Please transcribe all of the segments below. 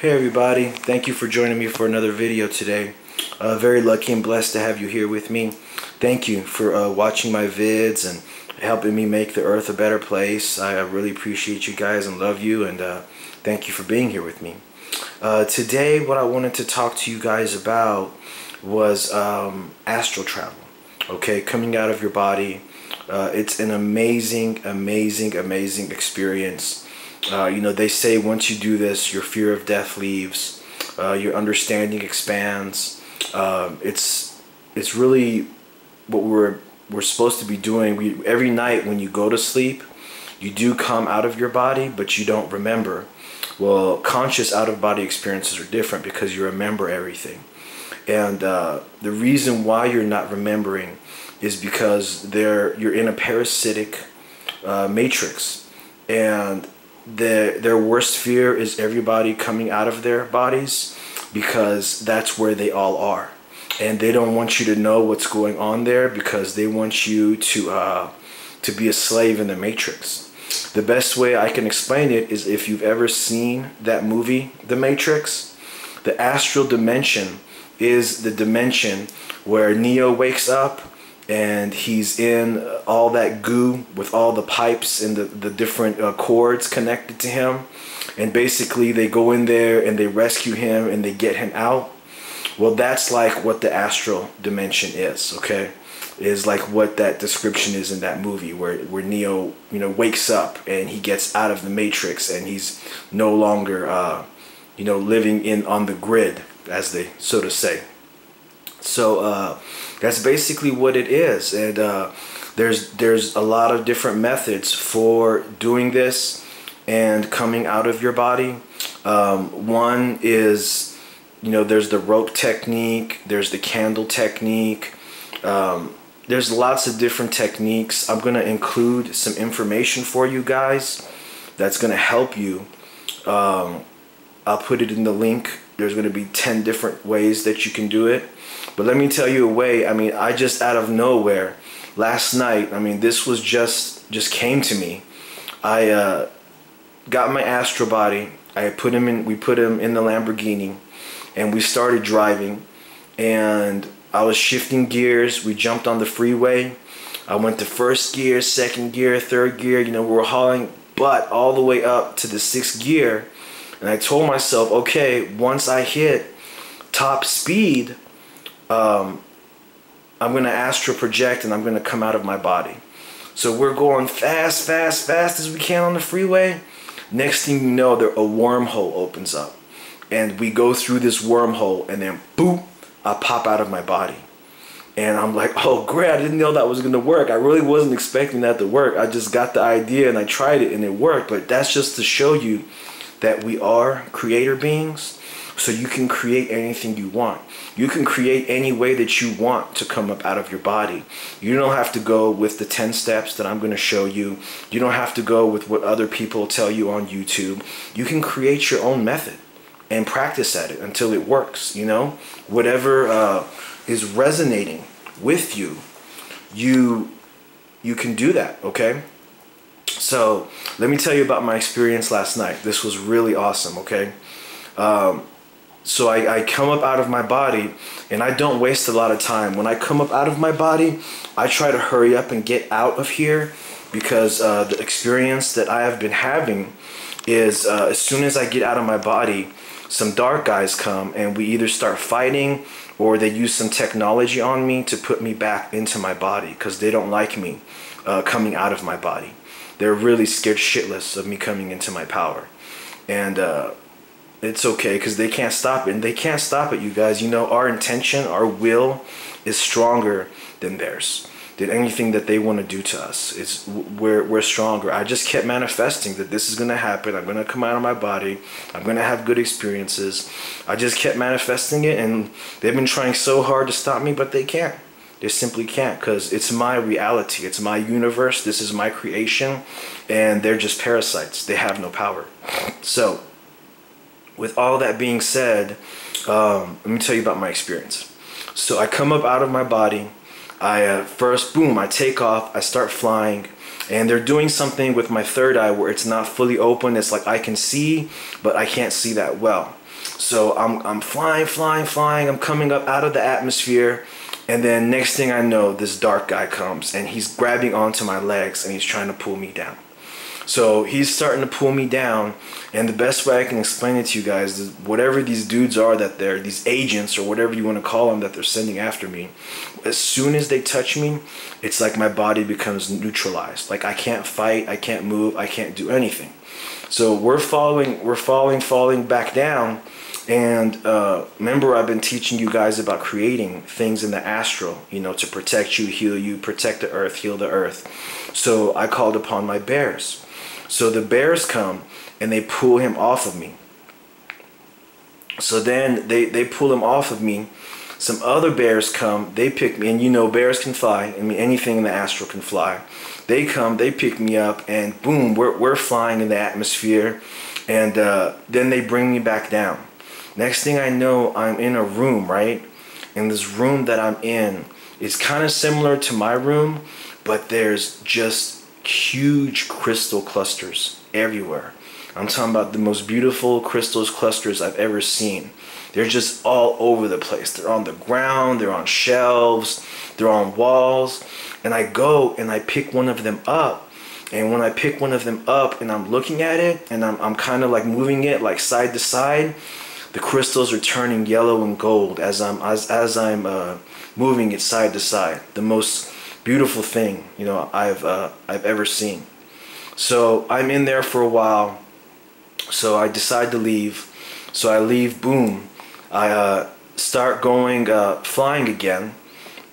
Hey everybody, thank you for joining me for another video today. Very lucky and blessed to have you here with me. Thank you for watching my vids and helping me make the earth a better place. I really appreciate you guys and love you, and thank you for being here with me. Today what I wanted to talk to you guys about was astral travel. Okay, coming out of your body. It's an amazing experience. They say once you do this, your fear of death leaves, your understanding expands. It's really what we're supposed to be doing. Every night when you go to sleep, you do come out of your body, but you don't remember. Well, conscious out-of-body experiences are different because you remember everything. And the reason why you're not remembering is because you're in a parasitic matrix, and their worst fear is everybody coming out of their bodies, because that's where they all are, and they don't want you to know what's going on there because they want you to be a slave in the matrix. The best way I can explain it is if you've ever seen that movie, The Matrix. The astral dimension is the dimension where Neo wakes up and he's in all that goo with all the pipes and the different cords connected to him, and basically they go in there and they rescue him and they get him out. Well, that's like what the astral dimension is, okay? Is like what that description is in that movie where Neo, wakes up and he gets out of the matrix and he's no longer living on the grid, as they so to say. So that's basically what it is, and there's a lot of different methods for doing this and coming out of your body. One is, there's the rope technique, there's the candle technique. There's lots of different techniques. I'm going to include some information for you guys that's going to help you. I'll put it in the link. There's going to be 10 different ways that you can do it. But let me tell you a way. I just out of nowhere last night, this was just came to me. I got my astral body. We put him in the Lamborghini, and we started driving, and I was shifting gears. We jumped on the freeway. I went to first gear, second gear, third gear. We were hauling butt all the way up to the 6th gear. And I told myself, okay, once I hit top speed, I'm going to astral project and I'm going to come out of my body. So we're going fast as we can on the freeway. Next thing you know, a wormhole opens up. And we go through this wormhole, and then boop, I pop out of my body. And I'm like, oh great, I didn't know that was going to work. I really wasn't expecting that to work. I just got the idea and I tried it and it worked. But that's just to show you that we are creator beings. So you can create anything you want. You can create any way that you want to come up out of your body. You don't have to go with the 10 steps that I'm going to show you. You don't have to go with what other people tell you on YouTube. You can create your own method and practice at it until it works. Whatever is resonating with you, you can do that, okay? So let me tell you about my experience last night. This was really awesome, okay? So I come up out of my body, and I don't waste a lot of time. When I come up out of my body, I try to hurry up and get out of here, because the experience that I have been having is as soon as I get out of my body, some dark guys come and we either start fighting, or they use some technology on me to put me back into my body because they don't like me coming out of my body. They're really scared shitless of me coming into my power. And it's okay, because they can't stop it. And they can't stop it, you guys. Our intention, our will is stronger than theirs, than anything that they want to do to us. We're stronger. I just kept manifesting that this is going to happen. I'm going to come out of my body. I'm going to have good experiences. I just kept manifesting it, and they've been trying so hard to stop me, but they can't. They simply can't, because it's my reality. It's my universe. This is my creation, and they're just parasites. They have no power. So with all that being said, let me tell you about my experience. So I come up out of my body. I first, boom, I take off. I start flying. And they're doing something with my third eye where it's not fully open. It's like I can see, but I can't see that well. So I'm flying, flying, flying. I'm coming up out of the atmosphere. And then next thing I know, this dark guy comes and he's grabbing onto my legs and he's trying to pull me down. So he's starting to pull me down, and the best way I can explain it to you guys is whatever these dudes are that they're, these agents or whatever you want to call them that they're sending after me, as soon as they touch me, it's like my body becomes neutralized. Like I can't fight, I can't move, I can't do anything. So we're falling back down. And remember, I've been teaching you guys about creating things in the astral, you know, to protect you, heal you, protect the earth, heal the earth. So I called upon my bears. So the bears come and they pull him off of me. So then they pull him off of me. Some other bears come, they pick me, and you know bears can fly. I mean, anything in the astral can fly. They come, they pick me up, and boom, we're flying in the atmosphere. And then they bring me back down. Next thing I know, I'm in a room, right? And this room that I'm in is kind of similar to my room, but there's just huge crystal clusters everywhere. I'm talking about the most beautiful crystals clusters I've ever seen. They're just all over the place. They're on the ground, they're on shelves, they're on walls. And I go and I pick one of them up. And when I pick one of them up and I'm looking at it and I'm kind of like moving it like side to side, the crystals are turning yellow and gold as I'm moving it side to side. The most beautiful thing, you know, I've ever seen. So I'm in there for a while. So I decide to leave. So I leave. Boom. I start going flying again,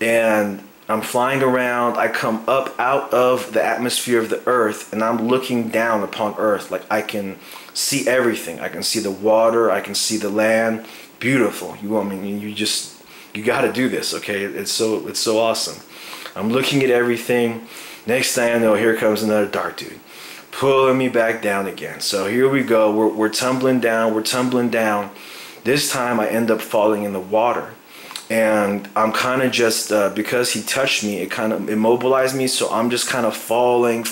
and I'm flying around. I come up out of the atmosphere of the earth, and I'm looking down upon earth. Like I can see everything. I can see the water. I can see the land. Beautiful. You got to do this, okay? It's so awesome. I'm looking at everything. Next thing I know, here comes another dark dude, pulling me back down again. So here we go. We're tumbling down. We're tumbling down. This time I end up falling in the water. And I'm kind of just, because he touched me, it kind of immobilized me. So I'm just kind of falling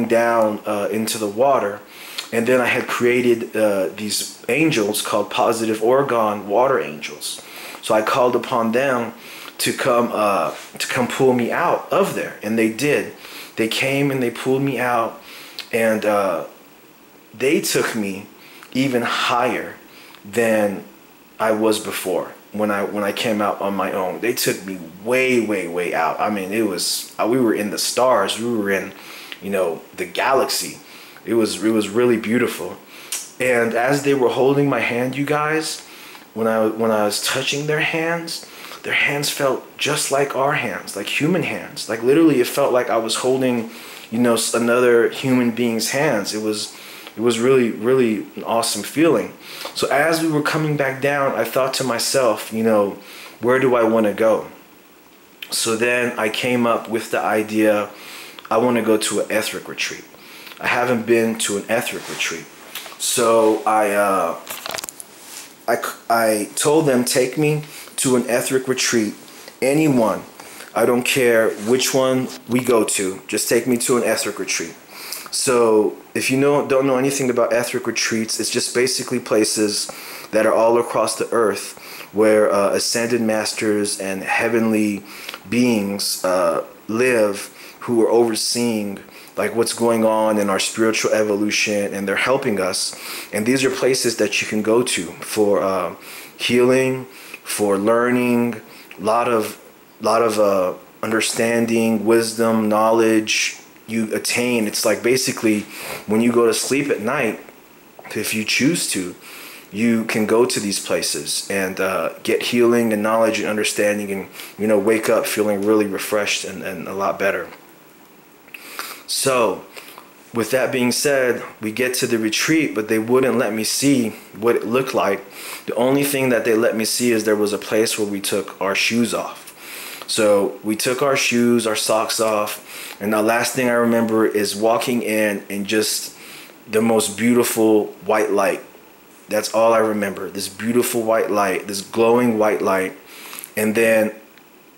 down into the water. And then I had created these angels called Positive Oregon water angels. So I called upon them to come pull me out of there, and they did. They came and they pulled me out, and they took me even higher than I was before when I came out on my own. They took me way out. I mean, it was we were in the stars. We were in, you know, the galaxy. It was really beautiful. And as they were holding my hand, you guys, when I was touching their hands felt just like our hands, like human hands. Like literally, it felt like I was holding, you know, another human being's hands. It was really an awesome feeling. So as we were coming back down, I thought to myself, you know, where do I want to go? So then I came up with the idea, I want to go to an etheric retreat. I haven't been to an etheric retreat. So I told them, take me to an etheric retreat, any one. I don't care which one we go to, just take me to an etheric retreat. So if you don't know anything about etheric retreats, it's just basically places that are all across the earth where ascended masters and heavenly beings live, who are overseeing like what's going on in our spiritual evolution, and they're helping us. And these are places that you can go to for healing, for learning, lot of understanding, wisdom, knowledge you attain. It's like basically when you go to sleep at night, if you choose to, you can go to these places and get healing and knowledge and understanding, and, you know, wake up feeling really refreshed and a lot better. So with that being said, we get to the retreat, but they wouldn't let me see what it looked like. The only thing that they let me see is there was a place where we took our shoes off. So we took our shoes, our socks off, and the last thing I remember is walking in and just the most beautiful white light. That's all I remember. This beautiful white light, this glowing white light. And then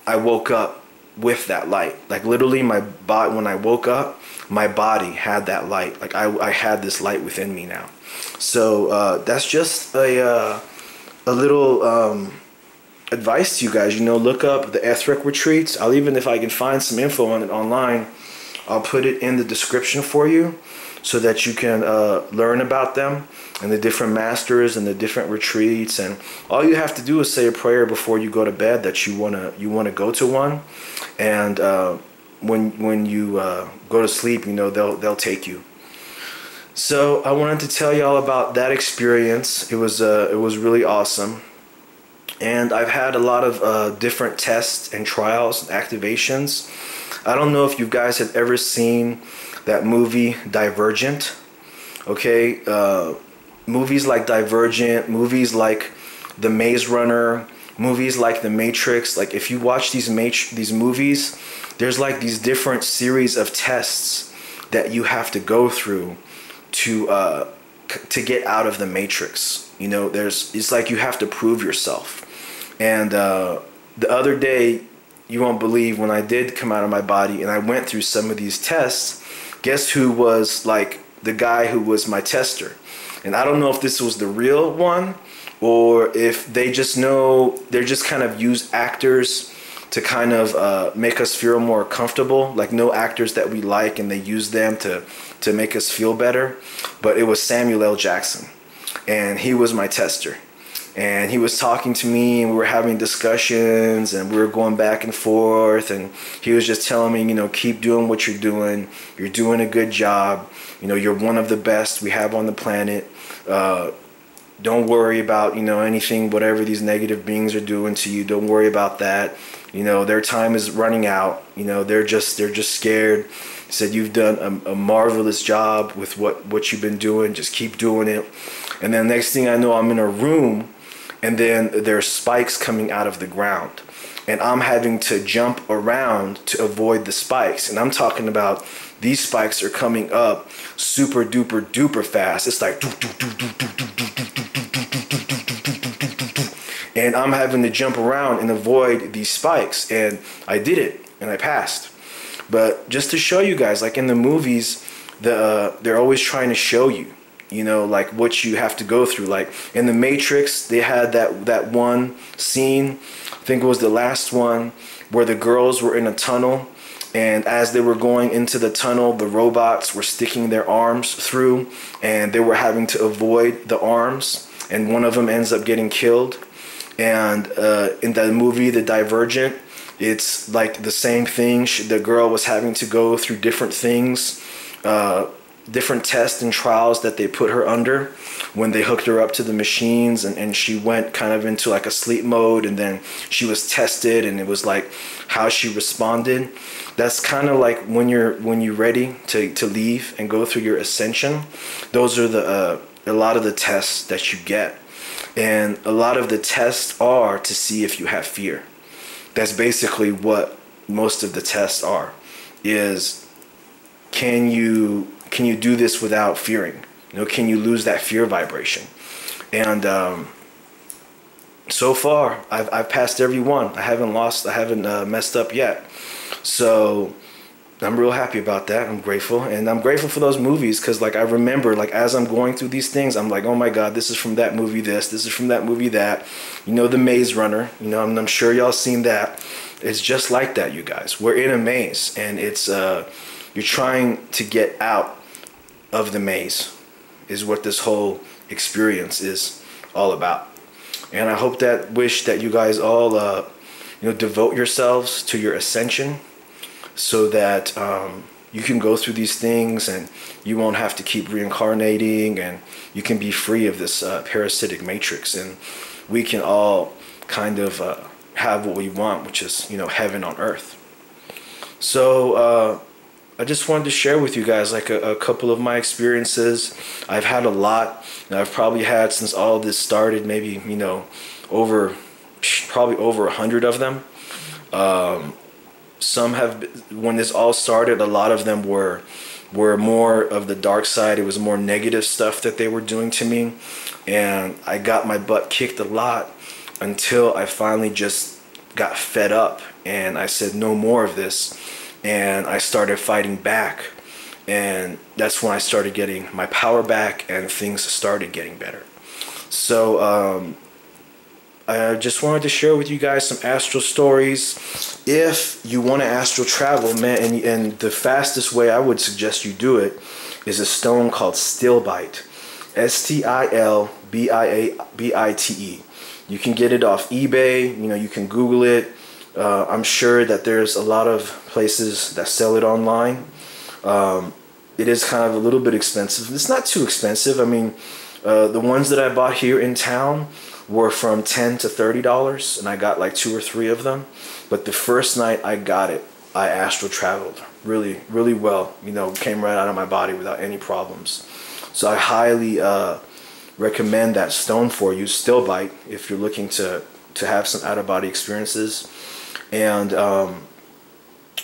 I woke up with that light. Like literally my body, when I woke up, my body had that light. Like I had this light within me now. So that's just a little advice to you guys. You know, look up the Etheric retreats. I'll even, if I can find some info on it online, I'll put it in the description for you so that you can learn about them and the different masters and the different retreats. And all you have to do is say a prayer before you go to bed that you wanna go to one. And when you go to sleep, you know, they'll take you. So I wanted to tell y'all about that experience. It was really awesome. And I've had a lot of different tests and trials and activations. I don't know if you guys have ever seen that movie Divergent. Okay, movies like Divergent, movies like The Maze Runner, movies like The Matrix. Like if you watch these movies, there's like these different series of tests that you have to go through to get out of the Matrix. You know, it's like you have to prove yourself. And the other day, you won't believe, when I did come out of my body and I went through some of these tests, guess who was like the guy who was my tester? And I don't know if this was the real one or if they just know, they're just kind of use actors to kind of make us feel more comfortable, like no actors that we like, and they use them to make us feel better. But it was Samuel L. Jackson, and he was my tester. And he was talking to me, and we were having discussions, and we were going back and forth, and he was just telling me, you know, keep doing what you're doing. You're doing a good job. You know, you're one of the best we have on the planet. Don't worry about, you know, anything, whatever these negative beings are doing to you. Don't worry about that. You know, their time is running out. You know, they're just scared. He said, you've done a marvelous job with what you've been doing. Just keep doing it. And then next thing I know, I'm in a room, and then there's spikes coming out of the ground, and I'm having to jump around to avoid the spikes. And I'm talking about these spikes are coming up super duper duper fast. It's like, and I'm having to jump around and avoid these spikes. And I did it, and I passed. But just to show you guys, like in the movies, they're always trying to show you, you know, like what you have to go through. Like in The Matrix, they had that one scene, I think it was the last one, where the girls were in a tunnel, and as they were going into the tunnel, the robots were sticking their arms through, and they were having to avoid the arms, and one of them ends up getting killed. And in the movie The Divergent, it's like the same thing. The girl was having to go through different things, different tests and trials that they put her under when they hooked her up to the machines, and she went kind of into like a sleep mode, and then she was tested, and it was like how she responded. That's kind of like when you're ready to leave and go through your ascension. Those are a lot of the tests that you get, and a lot of the tests are to see if you have fear. That's basically what most of the tests are, is can you do this without fearing? You know, can you lose that fear vibration? And so far, I've passed every one. I haven't messed up yet. So I'm real happy about that. I'm grateful, and I'm grateful for those movies, because like I remember, like as I'm going through these things, I'm like, oh my God, this is from that movie. This is from that movie. That, you know, The Maze Runner. You know, I'm sure y'all seen that. It's just like that, you guys. We're in a maze, and it's you're trying to get out of the maze, is what this whole experience is all about. And I hope wish that you guys all you know, devote yourselves to your ascension, so that you can go through these things and you won't have to keep reincarnating, and you can be free of this parasitic matrix, and we can all kind of have what we want, which is, you know, heaven on earth. So I just wanted to share with you guys like a couple of my experiences. I've had a lot, and I've probably had, since all of this started, maybe, you know, probably over 100 of them. Some have, when this all started, a lot of them were more of the dark side. It was more negative stuff that they were doing to me, and I got my butt kicked a lot until I finally just got fed up, and I said no more of this, and I started fighting back, and that's when I started getting my power back and things started getting better. So I just wanted to share with you guys some astral stories. If you want to astral travel, man, and the fastest way I would suggest you do it is a stone called Stilbite. Stilbite. You can get it off eBay. You know, you can Google it. I'm sure that there's a lot of places that sell it online. It is kind of a little bit expensive. It's not too expensive. I mean, the ones that I bought here in town were from $10 to $30, and I got like 2 or 3 of them. But the first night I got it, I astral traveled really, really well. You know, came right out of my body without any problems. So I highly recommend that stone for you, Stilbite, if you're looking to have some out-of-body experiences. And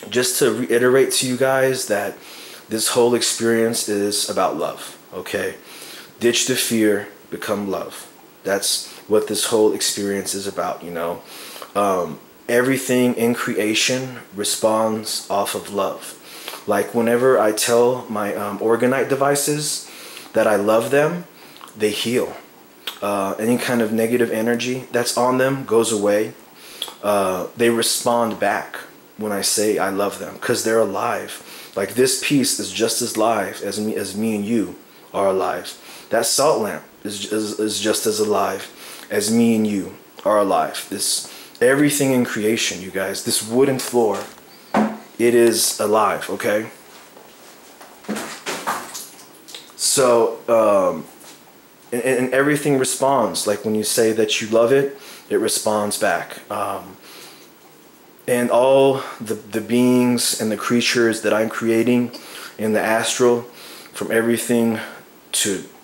just to reiterate to you guys that this whole experience is about love, okay? Ditch the fear, become love. That's what this whole experience is about, you know. Everything in creation responds off of love. Like whenever I tell my orgonite devices that I love them, they heal. Any kind of negative energy that's on them goes away. They respond back when I say I love them because they're alive. Like this piece is just as live as me and you are alive. That salt lamp is just as alive as me and you are alive. This everything in creation, you guys. This wooden floor, it is alive. Okay. So and everything responds. Like when you say that you love it, it responds back. And all the beings and the creatures that I'm creating in the astral, from everything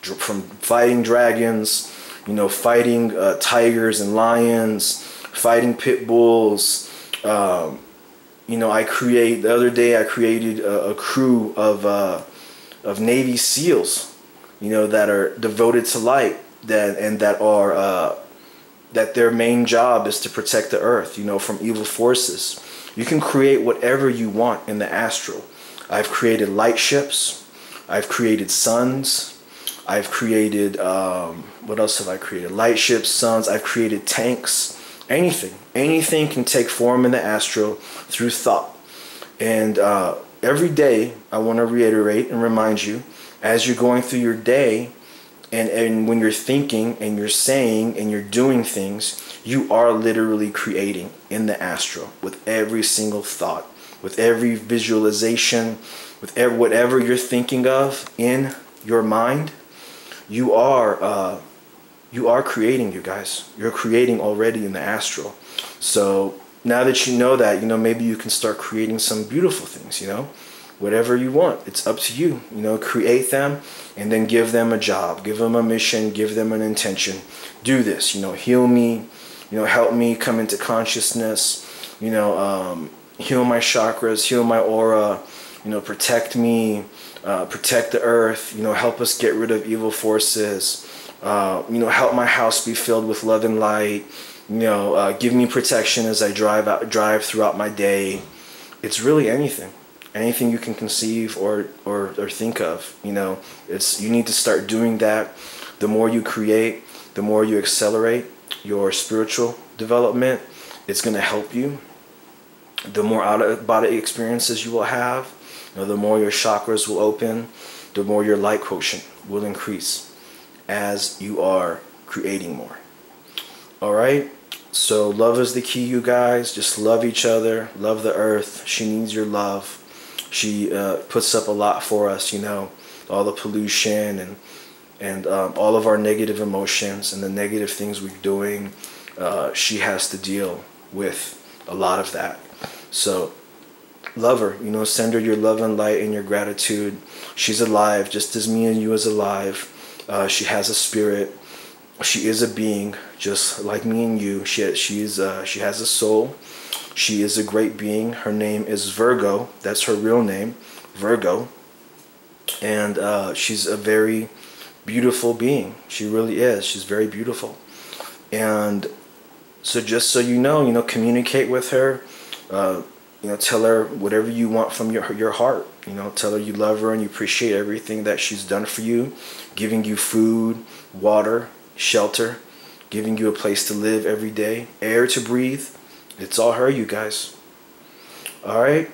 from fighting dragons, you know, fighting tigers and lions, fighting pit bulls. You know, the other day I created a crew of Navy SEALs, you know, that are devoted to light, that their main job is to protect the earth, you know, from evil forces. You can create whatever you want in the astral. I've created light ships. I've created suns. I've created, what else have I created? Light ships, suns. I've created tanks. Anything can take form in the astral through thought. And every day, I want to reiterate and remind you, as you're going through your day, and when you're thinking and you're saying and you're doing things, you are literally creating in the astral with every single thought, with every visualization, with whatever you're thinking of in your mind. You are creating, you guys. You're creating already in the astral. So now that you know that, you know, maybe you can start creating some beautiful things, you know. Whatever you want, it's up to you. You know, create them and then give them a job, give them a mission, give them an intention. Do this, you know, heal me, you know, help me come into consciousness, you know, heal my chakras, heal my aura, you know, protect me, protect the earth, you know, help us get rid of evil forces, you know, help my house be filled with love and light, you know, give me protection as I drive throughout my day. It's really anything you can conceive or think of. You know, you need to start doing that. The more you create, the more you accelerate your spiritual development. It's going to help you. The more out-of-body experiences you will have, you know, the more your chakras will open, the more your light quotient will increase as you are creating more. All right. So love is the key, you guys. Just love each other. Love the earth. She needs your love. She puts up a lot for us, you know, all the pollution and all of our negative emotions and the negative things we're doing. She has to deal with a lot of that. So love her, you know, send her your love and light and your gratitude. She's alive, just as me and you is alive. She has a spirit. She is a being, just like me and you. She has a soul. She is a great being. Her name is Virgo. That's her real name, Virgo. And she's a very beautiful being. She really is. She's very beautiful. And So just so you know, communicate with her. Tell her whatever you want from your heart. Tell her you love her and you appreciate everything that she's done for you, giving you food, water, shelter, giving you a place to live every day, air to breathe. It's all her, you guys. All right.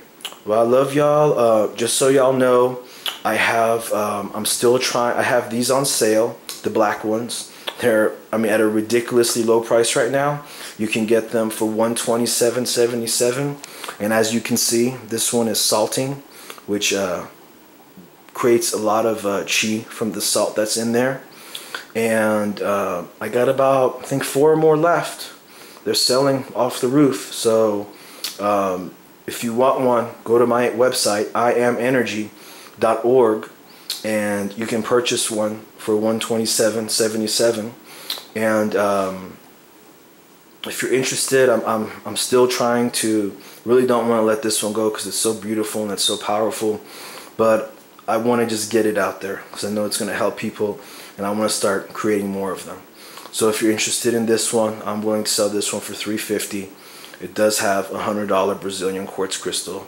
Well, I love y'all. Just so y'all know, I'm still trying. I have these on sale, the black ones. They're, at a ridiculously low price right now. You can get them for $127.77. And as you can see, this one is salting, which creates a lot of chi from the salt that's in there. And I got about, I think, 4 more left. They're selling off the roof. So if you want one, go to my website, iamenergy.org, and you can purchase one for $127.77. And if you're interested, I'm still trying to, really don't want to let this one go because it's so beautiful and it's so powerful, but I want to just get it out there because I know it's going to help people, and I want to start creating more of them. So if you're interested in this one, I'm willing to sell this one for $350. It does have a $100 Brazilian quartz crystal,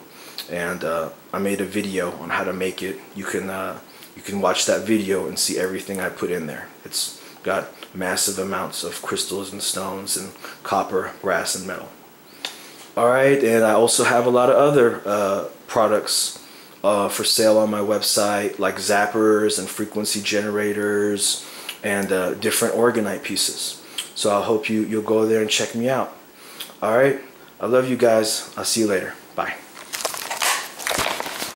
and I made a video on how to make it. You can watch that video and see everything I put in there. It's got massive amounts of crystals and stones and copper, brass, and metal. Alright, and I also have a lot of other products for sale on my website, like zappers and frequency generators and different orgonite pieces. So I hope you'll go there and check me out. Alright, I love you guys. I'll see you later. Bye.